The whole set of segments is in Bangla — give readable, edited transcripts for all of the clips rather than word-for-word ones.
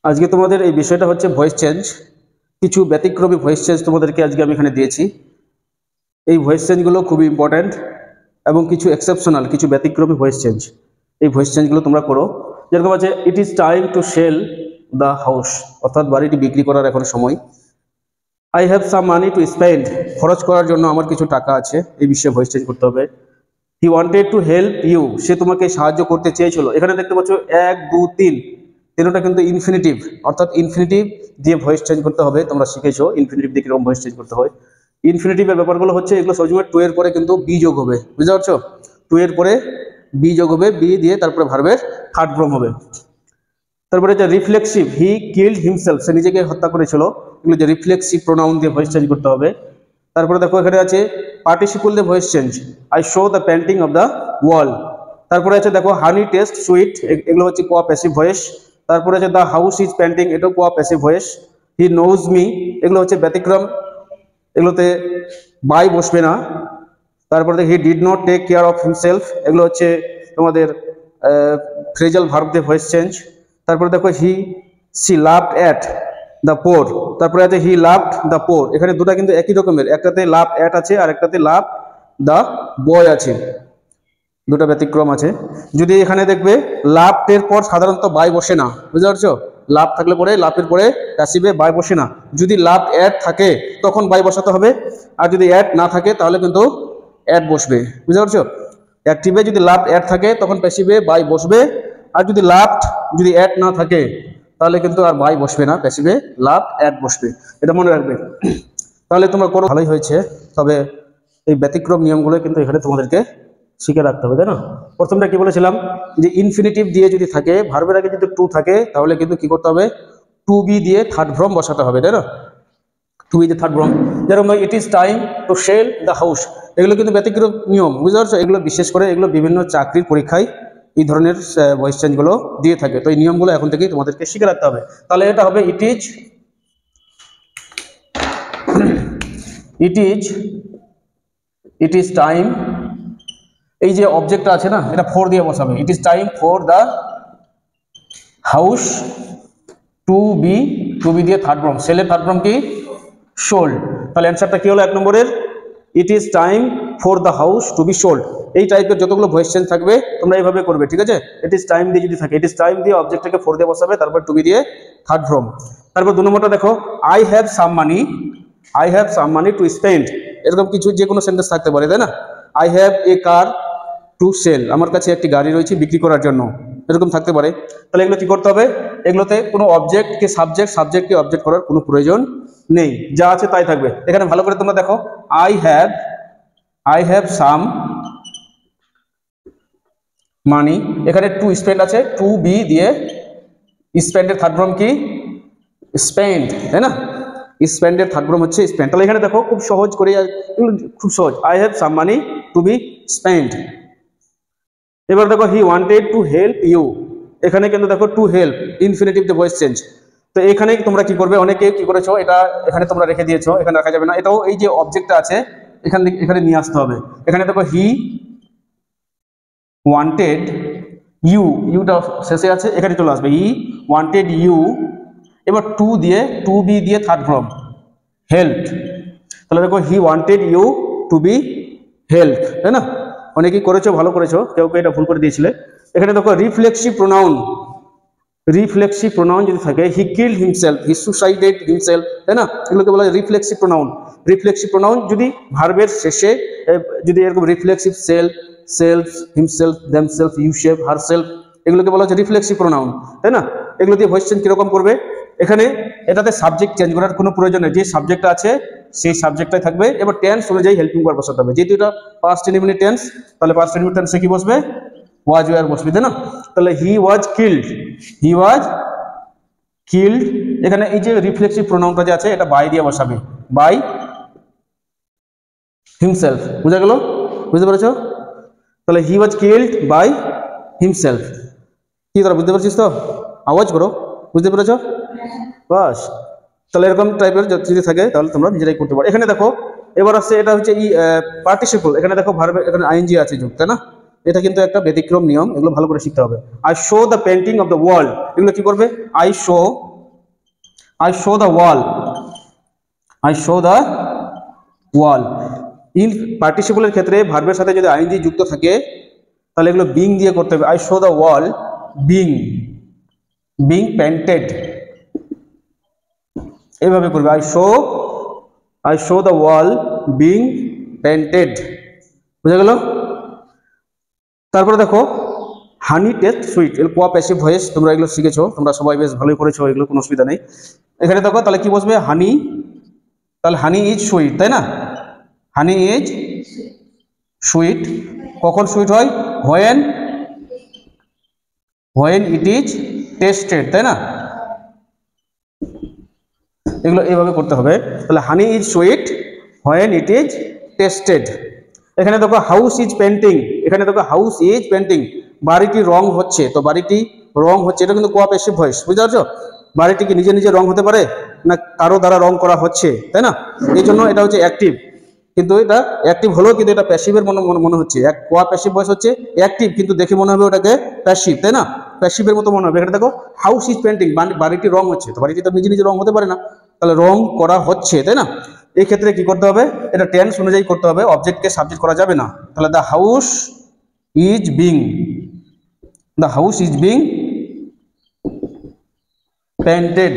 আজকে তোমাদের এই বিষয়টা হচ্ছে ভয়েস চেঞ্জ। কিছু ব্যতিক্রমী ভয়েস চেঞ্জ তোমাদেরকে আজকে আমি এখানে দিয়েছি। এই ভয়েস চেঞ্জগুলো খুবই ইম্পর্ট্যান্ট এবং কিছু এক্সেপশনাল, কিছু ব্যতিক্রমী ভয়েস চেঞ্জ। এই ভয়েস চেঞ্জগুলো তোমরা করো। যেরকম আছে, it is time to sell the house, অর্থাৎ বাড়িটি বিক্রি করার এখন সময়। I have some money to spend, খরচ করার জন্য আমার কিছু টাকা আছে। এই বিষয়ে ভয়েস চেঞ্জ করতে হবে। He wanted to help you, সে তোমাকে সাহায্য করতে চেয়েছিল। এখানে দেখতে পাচ্ছ 1 2 3 তিনটা কিন্তু ইনফিনিটিভ, অর্থাৎ ইনফিনিটিভ দিয়ে ভয়েস চেঞ্জ করতে হবে। তোমরা শিখেছো ইনফিনিটিভ দিয়ে কিরকম ভয়েস চেঞ্জ করতে হয়। ইনফিনিটিভের ব্যাপারগুলো হচ্ছে এগুলো সবসময় টু এর পরে কিন্তু বি যোগ হবে, বুঝতে পারছো? টু এর পরে বি যোগ হবে, বি দিয়ে তারপরে ভার্বের থার্ড ফর্ম হবে। তারপরে যে রিফ্লেক্সিভ, হি কিল্ড হিমসেলফ, সে নিজেকে হত্যা করেছিল। এগুলো যে রিফ্লেক্সিভ প্রোনাউন দিয়ে ভয়েস চেঞ্জ করতে হবে। তারপরে দেখো এখানে আছে পার্টিসিপল দিয়ে voice change, I show the painting of the wall. তারপরে আছে দেখো হানি টেস্ট সুইট, এগুলো হচ্ছে কোয়া প্যাসিভ ভয়েস। তারপরে আছে দ্য হাউস ইজ পেন্টিং, এটাও কোয়া passive voice. He knows me, এগুলো হচ্ছে ব্যতিক্রম, এগুলোতে বাই বসবে না। তারপরে he did not take care of himself, এগুলো হচ্ছে তোমাদের ফ্রেজাল ভার্ব দিয়ে ভয়েস চেঞ্জ। তারপরে দেখো she loved at the poor, তারপরে আছে হি লাভড দ্য পোর। এখানে দুটা কিন্তু একই রকমের, একটাতে লাভ অ্যাট আছে আর একটাতে লাভ দ্য বয় আছে, দুটা ব্যতিক্রম আছে। যদি এখানে দেখবে লাভড এর পর সাধারণত বাই বসে না, বুঝতে পারছো? লাভ থাকলে পরে লাভের পরে প্যাসিভে বাই বসে না। যদি লাভ অ্যাট থাকে তখন বাই বসাতে হবে, আর যদি অ্যাট না থাকে তাহলে কিন্তু অ্যাট বসবে, বুঝতে পারছো? অ্যাক্টিভে যদি লাভ অ্যাট থাকে তখন প্যাসিভে বাই বসবে, আর যদি যদি অ্যাট না থাকে তাহলে কিন্তু আর বাই বসবে না, প্যাসিভে লাভ অ্যাট বসবে। এটা মনে রাখবে। তাহলে তোমরা করো, ভালোই হয়েছে। তবে এই ব্যতিক্রম নিয়মগুলো কিন্তু এখানে তোমাদেরকে শিখে রাখতে হবে, তাই না? প্রথমটা কি বলেছিলাম, যে ইনফিনিটিভ দিয়ে যদি থাকে, ভার্বের আগে যদি টু থাকে, তাহলে কিন্তু কি করতে হবে, টু বি দিয়ে থার্ড ফর্ম বসাতে হবে, তাই না? টু বি দিয়ে থার্ড ফর্ম। যেরকম it is time to sell the house, এগুলো কিন্তু ব্যতিক্রম নিয়ম, বুঝতে পারছো? এগুলো বিশেষ করে এগুলো বিভিন্ন চাকরির পরীক্ষায় এই ধরনের ভয়েস চেঞ্জগুলো দিয়ে থাকে। তো এই নিয়মগুলো এখন থেকেই তোমাদেরকে শিখে রাখতে হবে। তাহলে এটা হবে ইট ইজ টাইম। এই যে অবজেক্টটা আছে না, এটা ফোর দিয়ে বসাবে। It is time for the house to be দিয়ে থার্ড ফর্ম, সেলের থার্ড ফর্ম কি, সোল্ড। তাহলে অ্যান্সারটা কি হলো 1 নম্বরের, it is time for the house to be sold. এই টাইপের যতগুলো ভয়েস চেঞ্জ থাকবে তোমরা এইভাবে করবে, ঠিক আছে? ইট ইজ টাইম দিয়ে যদি থাকে, ইট ইজ টাইম দিয়ে অবজেক্টটাকে ফোর দিয়ে বসাবে, তারপর টু বি দিয়ে থার্ড ফর্ম। তারপর 2 নম্বরটা দেখো, I have some money to spend. এরকম কিছু যে কোনো সেন্টেন্স থাকতে পারে, তাই না? I have a car to sell, আমার কাছে একটি গাড়ি রয়েছে বিক্রি করার জন্য, এরকম থাকতে পারে। তাহলে এগুলো কি করতে হবে, এগুলোতে কোনো অবজেক্টকে সাবজেক্টকে অবজেক্ট করার কোনো প্রয়োজন নেই, যা আছে তাই থাকবে। এখানে ভালো করে তোমরা দেখো, আই হ্যাভ সাম মানি, এখানে টু স্পেন্ড আছে, টু বি দিয়ে স্পেন্ডের থার্ড ফর্ম কি, স্পেন্ড, তাই না? স্পেন্ডের থার্ড ফর্ম হচ্ছে স্পেন্ড। তাহলে এখানে দেখো খুব সহজ করে, খুব সহজ, I have some money to be spend. এবার দেখো he wanted to help you, এখানে কিন্তু দেখো to help infinitive the voice change. তো এখানে তোমরা কি করবে, অনেকে কি করেছো, এটা এখানে তোমরা রেখে দিয়েছো, এখানে রাখা যাবে না। এটাও এই যে অবজেক্টটা আছে এখানে নিয়ে আসতে হবে। এখানে দেখো হি ওয়ান্টেড ইউটা শেষে আছে, এখানে চলে আসবে, হি ওয়ান্টেড ইউ। এবার টু বি দিয়ে থার্ড ফর্ম হেল্প। তাহলে দেখো he wanted you to be help, তাই না? অনেকেই করেছো, ভালো করেছো, কেউ এটা ভুল করে দিয়েছিলে। এখানে দেখো রিফ্লেক্সিভ প্রোনাউন যদি থাকে, he killed himself, he suicided himself, তাই না? এগুলোকে বলা হয় রিফ্লেক্সিভ প্রোনাউন। যদি ভার্বের শেষে যদি এরকম reflexive self, himself, themselves, yourself, herself, এগুলোকে বলা হচ্ছে রিফ্লেক্সিভ প্রোনাউন, তাই না? এগুলো দিয়ে ভয়েস চেঞ্জ কিরকম করবে, এখানে এটাতে সাবজেক্ট চেঞ্জ করার কোনো প্রয়োজন নেই, যে সাবজেক্টটা আছে সেই সাবজেক্টটাই থাকবে। এবার টেন্স অনুযায়ী হেল্পিং ভার্ব বসাতে হবে। যেহেতু এটা পাস্ট ইনডিফিনিট টেন্স, তাহলে পাস্ট ইনডিফিনিট টেন্সে কি বসবে, ওয়াজ ওয়্যার বসবে, তাই না? তাহলে হি ওয়াজ কিল্ড। এখানে এই যে রিফ্লেক্সিভ প্রোনাউনটা যে আছে, এটা বাই দিয়ে বসাবে, বাই হিমসেলফ। বুঝা গেল? বুঝতে পেরেছো? তাহলে হি ওয়াজ কিল্ড বাই হিমসেলফ। কি তোরা বুঝতে পারছিস তো? আওয়াজ করো, বুঝতে পেরেছো? বাস। তাহলে এরকম টাইপের যদি থাকে তাহলে তোমরা নিজেরাই করতে পারো। এখানে দেখো এবার আসছে, এটা হচ্ছে পার্টিসিপল। এখানে দেখো ভার্বে, এখানে আইএনজি আছে যুক্ত, তাই না? এটা কিন্তু একটা ব্যতিক্রম নিয়ম, এগুলো ভালো করে শিখতে হবে। I show the painting of the wall, এগুলো কি করবে, I show I show the wall, I show the wall. In পার্টিসিপলের ক্ষেত্রে ভার্বের সাথে যদি আইএনজি যুক্ত থাকে তাহলে এগুলো বিং দিয়ে করতে হবে। I show the wall being, being painted, এইভাবে করবে। I show the wall being painted, বুঝা গেল? তারপরে দেখো হানি টেস্ট সুইট, এর কোয়া প্যাসিভ ভয়েস, তোমরা এগুলো শিখেছো, তোমরা সবাই বেশ ভালোই করেছো, এগুলো কোনো অসুবিধা নেই। এখানে দেখো তাহলে কি বসবে, হানি, তাহলে হানি ইজ সুইট, তাই না? হানি ইজ সুইট, কখন সুইট হয়? হোয়েন ইট ইজ টেস্টেড, তাই না? এগুলো এইভাবে করতে হবে। তাহলে হানি is sweet when it is tasted. এখানে দেখো হাউস ইজ পেন্টিং, এখানে দেখো হাউস ইজ পেন্টিং, বাড়িটি রং হচ্ছে, তো বাড়িটি রং হচ্ছে, এটা কিন্তু কোয়া প্যাসিভ ভয়েস, বুঝতে পারছো? বাড়িটি কি নিজে নিজে রং হতে পারে না, কারো দ্বারা রং করা হচ্ছে, তাই না? এই জন্য এটা হচ্ছে অ্যাক্টিভ, কিন্তু এটা অ্যাক্টিভ হলেও কিন্তু এটা প্যাসিভের মনে হচ্ছে। এক কোয়া প্যাসিভ ভয়েস হচ্ছে অ্যাক্টিভ, কিন্তু দেখে মনে হবে ওটাকে প্যাসিভ, তাই না? প্যাসিভের মতো মনে হবে। এখানে দেখো হাউস ইজ পেন্টিং, বাড়িটি রং হচ্ছে, তো বাড়িটি তো নিজে নিজে রং হতে পারে না, তাহলে রং করা হচ্ছে, তাই না? এই ক্ষেত্রে কি করতে হবে, এটা টেন্স অনুযায়ী করতে হবে, অবজেক্টকে সাবজেক্ট করা যাবে না। তাহলে the house is being, the house is being painted,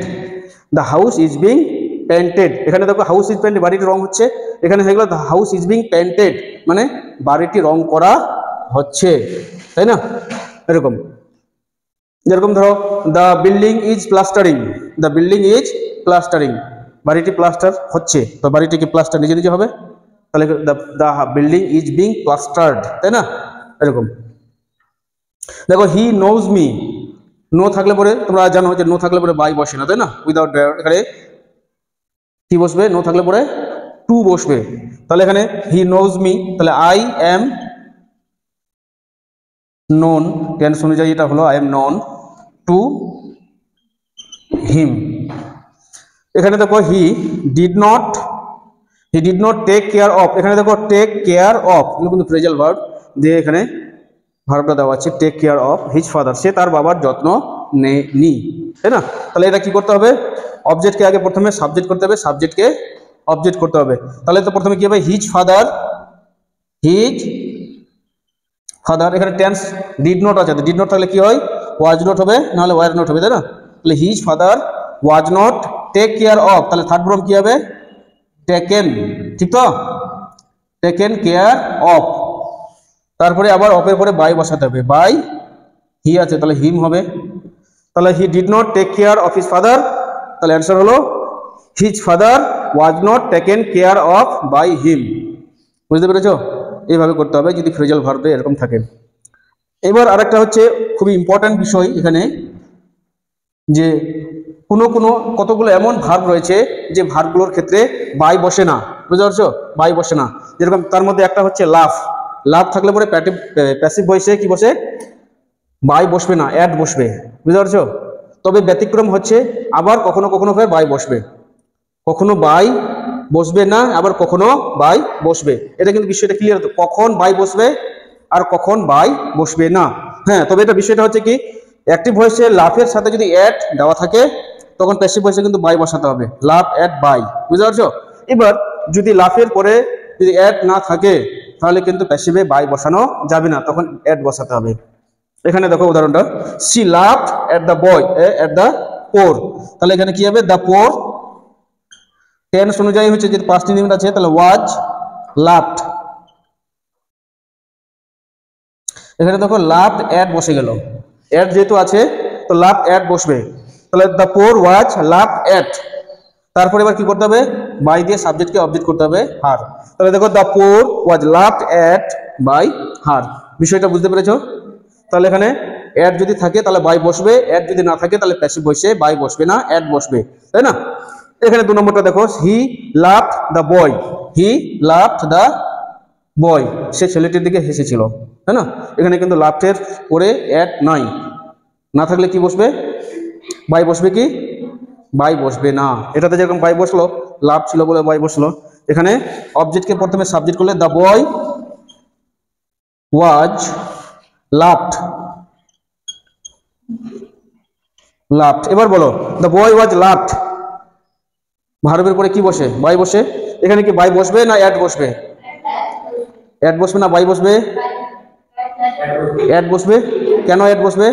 the house is being painted. এখানে দেখো হাউস ইজ পেন্টেড, বাড়িটি রং হচ্ছে, এখানে হয়ে গেল the house is being painted, মানে বাড়িটি রং করা হচ্ছে, তাই না? এরকম, যেরকম ধরো the building is plastering, the building is plastering, বাড়িটি প্লাস্টার হচ্ছে, তো বাড়িটি কি প্লাস্টার নিজে নিজে হবে, তাহলে দ্য বিল্ডিং ইজ বিং প্লাস্টার্ড, তাই না? এরকম। দেখো হি নোজ মি, নো থাকলে পরে তোমরা জানো যে নো থাকলে পরে বাই বসে না, তাই না? উইদাউট এখানে কি বসবে, নো থাকলে পরে টু বসবে। তাহলে এখানে হি নোজ মি, তাহলে আই এম নোন, টেন্স অনুযায়ী এটা হলো I am known to him. এখানে দেখো he did not take care of, এখানে দেখো টেক কেয়ার অফ কিন্তু ফ্রেজাল ভার্ব দিয়ে এখানে ভার্বটা দেওয়া আছে, take care of his father, সে তার বাবার যত্ন নেয়নি, তাই না? তাহলে এটা কি করতে হবে, অবজেক্টকে আগে প্রথমে সাবজেক্ট করতে হবে, সাবজেক্টকে অবজেক্ট করতে হবে। তাহলে তো প্রথমে কি হবে, হিজ ফাদার, এখানে টেন্স ডিড নট আছে, ডিড নট থাকলে কি হয়, ওয়াজ নট হবে, নাহলে ওয়ার নট হবে, তাই না? তাহলে his father was not take care of, তাহলে থার্ড ফর্ম কি হবে, টেকেন, ঠিক তো? টেকেন কেয়ার অফ, তারপরে আবার অফের পরে বাই বসাতে হবে, বাই হি আছে, তাহলে হিম হবে। তাহলে he did not take care of his father, তাহলে অ্যান্সার হলো his father was not taken care of by him. বুঝতে পেরেছো? এইভাবে করতে হবে যদি ফ্রেজাল ভার্বে এরকম থাকে। এবার আরেকটা হচ্ছে খুবই ইম্পর্ট্যান্ট বিষয় এখানে, যে কতগুলো এমন ভার্ব রয়েছে যে ভার্বগুলোর ক্ষেত্রে বাই বসে না, বুঝতে পারছো? বাই বসে না, যেরকম তার মধ্যে একটা হচ্ছে লাভ, লাভ থাকলে পরে প্যাসিভ ভয়েসে কি বসে, বাই বসবে না, অ্যাড বসবে, বুঝতে পারছো? তবে ব্যতিক্রম হচ্ছে আবার কখনো কখনো বাই বসবে, কখনো বাই বসবে না, আবার কখনো বাই বসবে। এটা কিন্তু বিষয়টা ক্লিয়ার, কখন বাই বসবে আর কখন বাই বসবে না। হ্যাঁ, তবে এটা বিষয়টা হচ্ছে কি, অ্যাক্টিভ ভয়েসে লাভের সাথে যদি অ্যাড দেওয়া থাকে তখন প্যাসিভ ভয়েসে কিন্তু বাই বসাতে হবে, লাভ অ্যাড বাই, বুঝতে পারছো? এবার যদি লাভের পরে যদি অ্যাড না থাকে তাহলে কিন্তু প্যাসিভে বাই বসানো যাবে না, তখন অ্যাড বসাতে হবে। এখানে দেখো উদাহরণটা, she loved at the boy at the poor, তাহলে এখানে কি হবে, দ্য পোর টেন্স অনুযায়ী হচ্ছে যে পাস্ট ইনডিফিনিট আছে, তাহলে ওয়াজ লাভড, এখানে দেখো লাভড অ্যাড বসে গেল, অ্যাড যেহেতু আছে তো লাভ অ্যাড বসবে, তাহলে the poor was loved at, তারপরে এবার কি করতে হবে, বাই দিয়ে সাবজেক্টকে অবজেক্ট করতে হবে হার, তাহলে দেখো the poor was loved at by her. বিষয়টা বুঝতে পেরেছো? তাহলে এখানে অ্যাড যদি থাকে তাহলে বাই বসবে, অ্যাড যদি না থাকে তাহলে প্যাসিভ ভয়েসে বাই বসবে না, অ্যাড বসবে, তাই না? এখানে 2 নম্বরটা দেখো, he loved the boy, he loved the boy, সে ছেলেটির দিকে হেসেছিল, তাই না? এখানে কিন্তু লাভের পরে অ্যাড নাই, না থাকলে কি বসবে, বাই বসবে কি, বাই বসবে না। এটাতে যেরকম বাই বসলো, লাভ ছিল বলে বাই বসলো, এখানে অবজেক্টকে প্রথমে সাবজেক্ট করলে দ্য বয় ওয়াজ লাভড, এবার বলো দ্য বয় ওয়াজ লাভড, ভার্বের পরে কি বসে? বাই বসে। এখানে কি বাই বসবে না অ্যাট বসবে? অ্যাট বসবে না বাই বসবে? অ্যাট বসবে। কেন অ্যাট বসবে?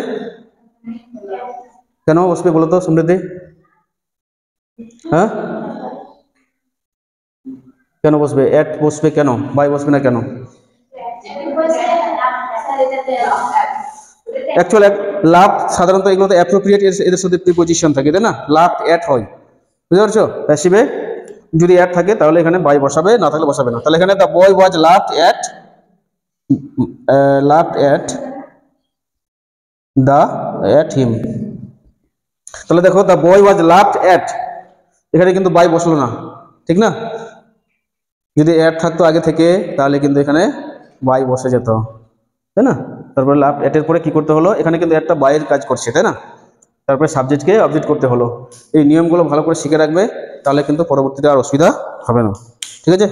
কেন বসবে বলো তো সমৃদ্ধি? হ্যাঁ, কেন বসবে? অ্যাট বসবে কেন, বাই বসবে না কেন? অ্যাকচুয়াল লাভ সাধারণত এগুলোতে অ্যাপ্রোপ্রিয়েট এদের সাথে প্রিপোজিশন থাকে, তাই না? লাভ অ্যাট হয়, বুঝতে পারছো? প্যাসিভে যদি অ্যাট থাকে তাহলে এখানে বাই বসাবে, না থাকলে বসাবে না। তাহলে এখানে the boy was loved at the at him. তাহলে দেখো the boy was loved at, এখানে কিন্তু বাই বসলো না, ঠিক না? যদি অ্যাট থাকতো আগে থেকে তাহলে কিন্তু এখানে বাই বসে যেত, তাই না? তারপরে লাভ অ্যাটের পরে কি করতে হলো? এখানে কিন্তু একটা বাইয়ের কাজ করছে, তাই না? তারপরে সাবজেক্টকে অবজেক্ট করতে হলো। এই নিয়মগুলো ভালো করে শিখে রাখবে, তাহলে কিন্তু পরবর্তীতে আর অসুবিধা হবে না, ঠিক আছে?